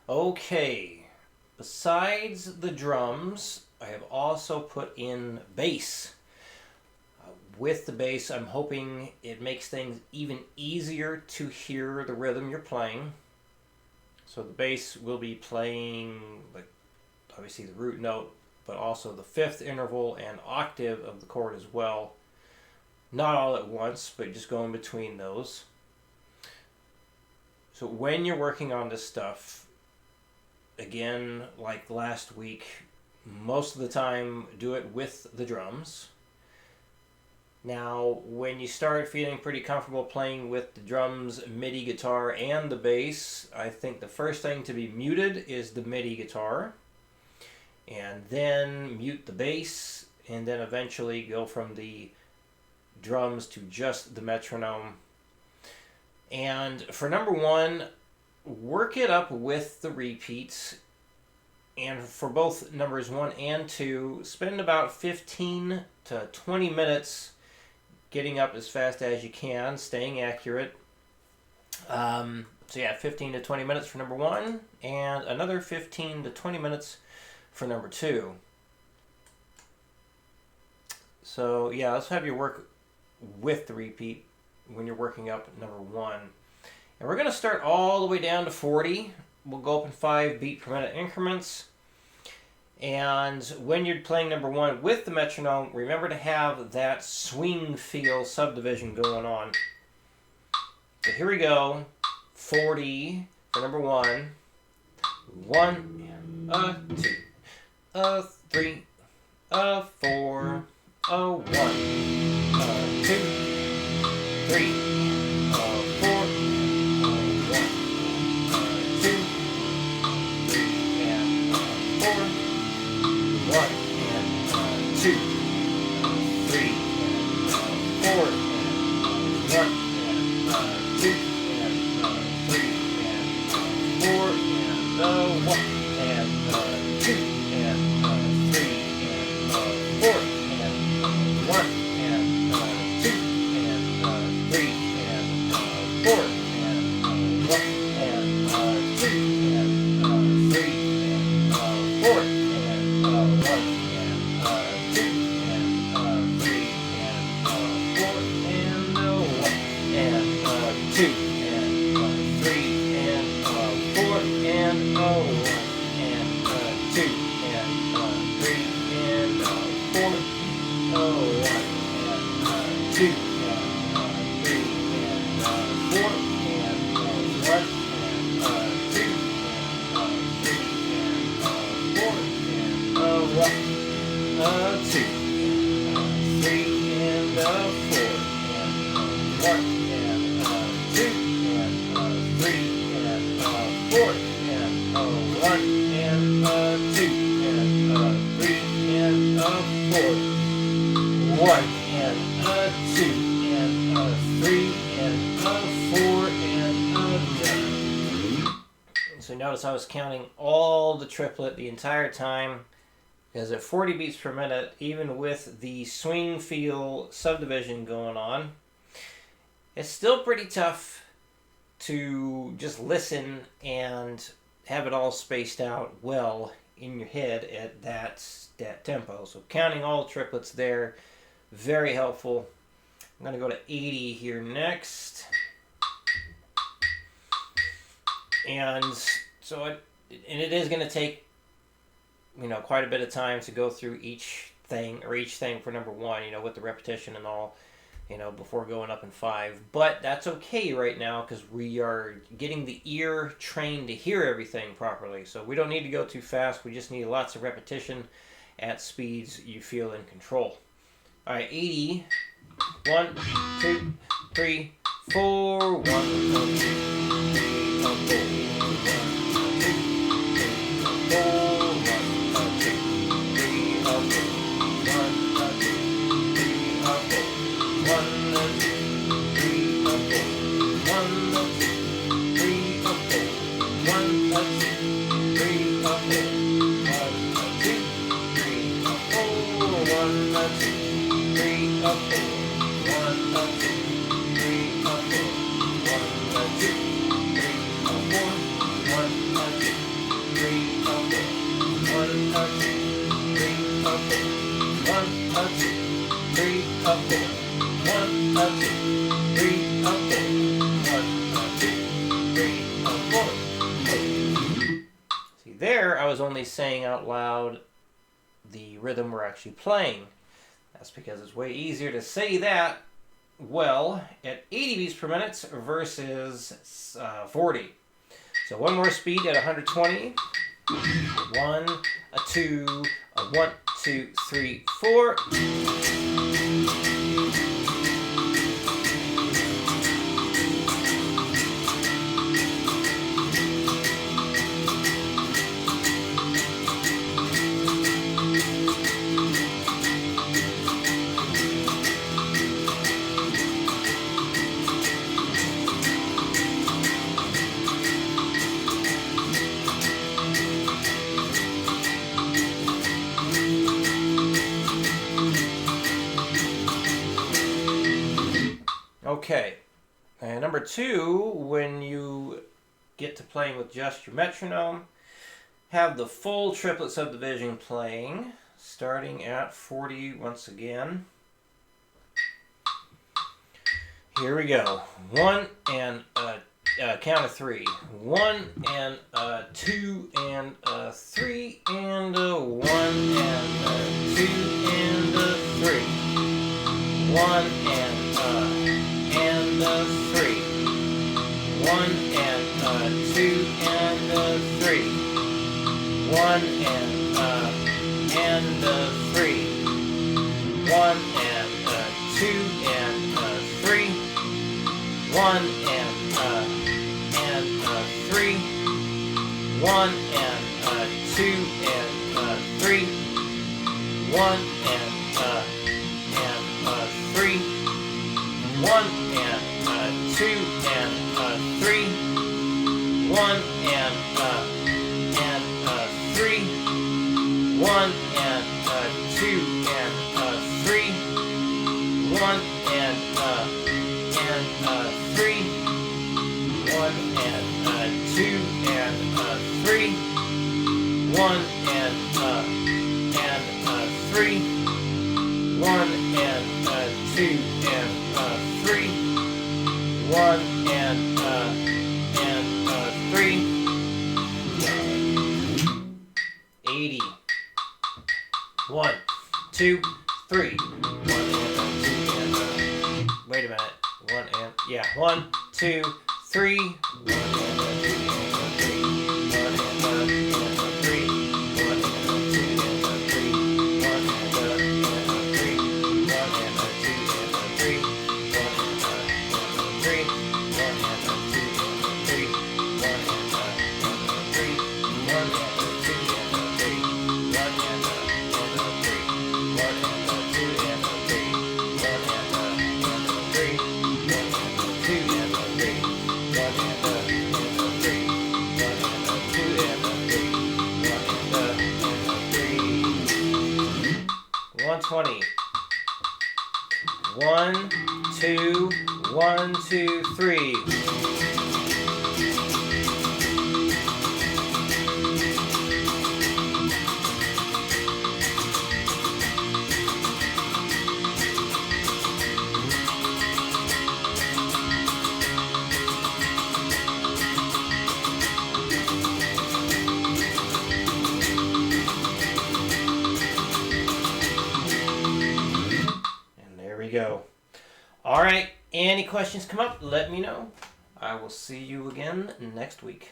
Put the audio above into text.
Okay, besides the drums, I have also put in bass. With the bass, I'm hoping it makes things even easier to hear the rhythm you're playing. So the bass will be playing, like, obviously the root note, but also the fifth interval and octave of the chord as well. Not all at once, but just going between those. So when you're working on this stuff, again, like last week, most of the time do it with the drums. Now, when you start feeling pretty comfortable playing with the drums, MIDI guitar, and the bass, I think the first thing to be muted is the MIDI guitar. And then mute the bass, and then eventually go from the drums to just the metronome. And for number one, work it up with the repeats. And for both numbers 1 and 2, spend about 15 to 20 minutes getting up as fast as you can, staying accurate. So yeah, 15 to 20 minutes for number 1, and another 15 to 20 minutes for number 2. So yeah, let's have you work with the repeat when you're working up number 1. And we're going to start all the way down to 40. We'll go up in 5 beat per minute increments. And when you're playing number 1 with the metronome, remember to have that swing feel subdivision going on. So here we go. 40 for number 1. 1, 2, 3, 4, 1, 2, 3, 4, 1, 2, 3, 4, 1, 2, 3, 4, 1, and 2, and 3, and 4, and 1, and 2, and 3, and 4, and 1, and 2, and 3, and 4, and 1, and 2, and 3, and 4, and 1, and 2, and 3, and 4, and 1, and 2, and 3, and 4, 1, and 2, and 3, and 4, and 1, and 2, and 3, and 4, and 1, 2, 3, and 4, and 1, and 2, and 3, and 4, and 1, and 2, and 3, and 4, 1, and 2, and 3, and 4, and 2. So notice I was counting all the triplet the entire time, because at 40 beats per minute, even with the swing feel subdivision going on, it's still pretty tough to just listen and have it all spaced out well in your head at that tempo. So counting all triplets there, very helpful. I'm going to go to 80 here next. And so it is going to take, quite a bit of time to go through each thing for number 1, with the repetition and all, before going up in 5. But that's okay right now, because we are getting the ear trained to hear everything properly. So we don't need to go too fast. We just need lots of repetition at speeds you feel in control. All right, 80. 1, 2, 3, 4. 1, 2, 3, 4. 1, 2, 3, 4, 1, 2, I was only saying out loud the rhythm we're actually playing. That's because it's way easier to say that well at 80 beats per minute versus 40. So one more speed at 120. 1, a 2, a 1, 2, 3, 4. Okay, and number 2, when you get to playing with just your metronome, have the full triplet subdivision playing, starting at 40 once again. Here we go. 1 and count of 3. 1 and 2 and 3 and 1 and 2 and 3. 1 and 3. 1 and 2 and 3. 1 and 3. 1 and 2 and 3. 1 and 3. 1 and 2 and 3. 1 and 3. 1 and 2 and 3. 1 and 3. 1 and 2 and 3. 1 and 3. 1 and 2 and 3. 1 and 3. 1 and 2 and 3. 1 and 3. 80. 1, 2, 3. 1 and 2 and wait a minute. 1 and 1, 2, 3. 1 and 2 and 3. 1 and 3. 1 and 2 and 3. 1 and 3. 1 and 2 and 3. 1 and 3. 1 and 2 and 3. 1 and 3. 1 and 2 and 3. 1 and 3. 1 and 2 and 3. 1 and 3. 1 and 2 and 3. 1 and 3. 1 and 2 and 3. 1 and 3. 120. 1, 2, 1, 2, 3. And there we go. All right, any questions come up, let me know. I will see you again next week.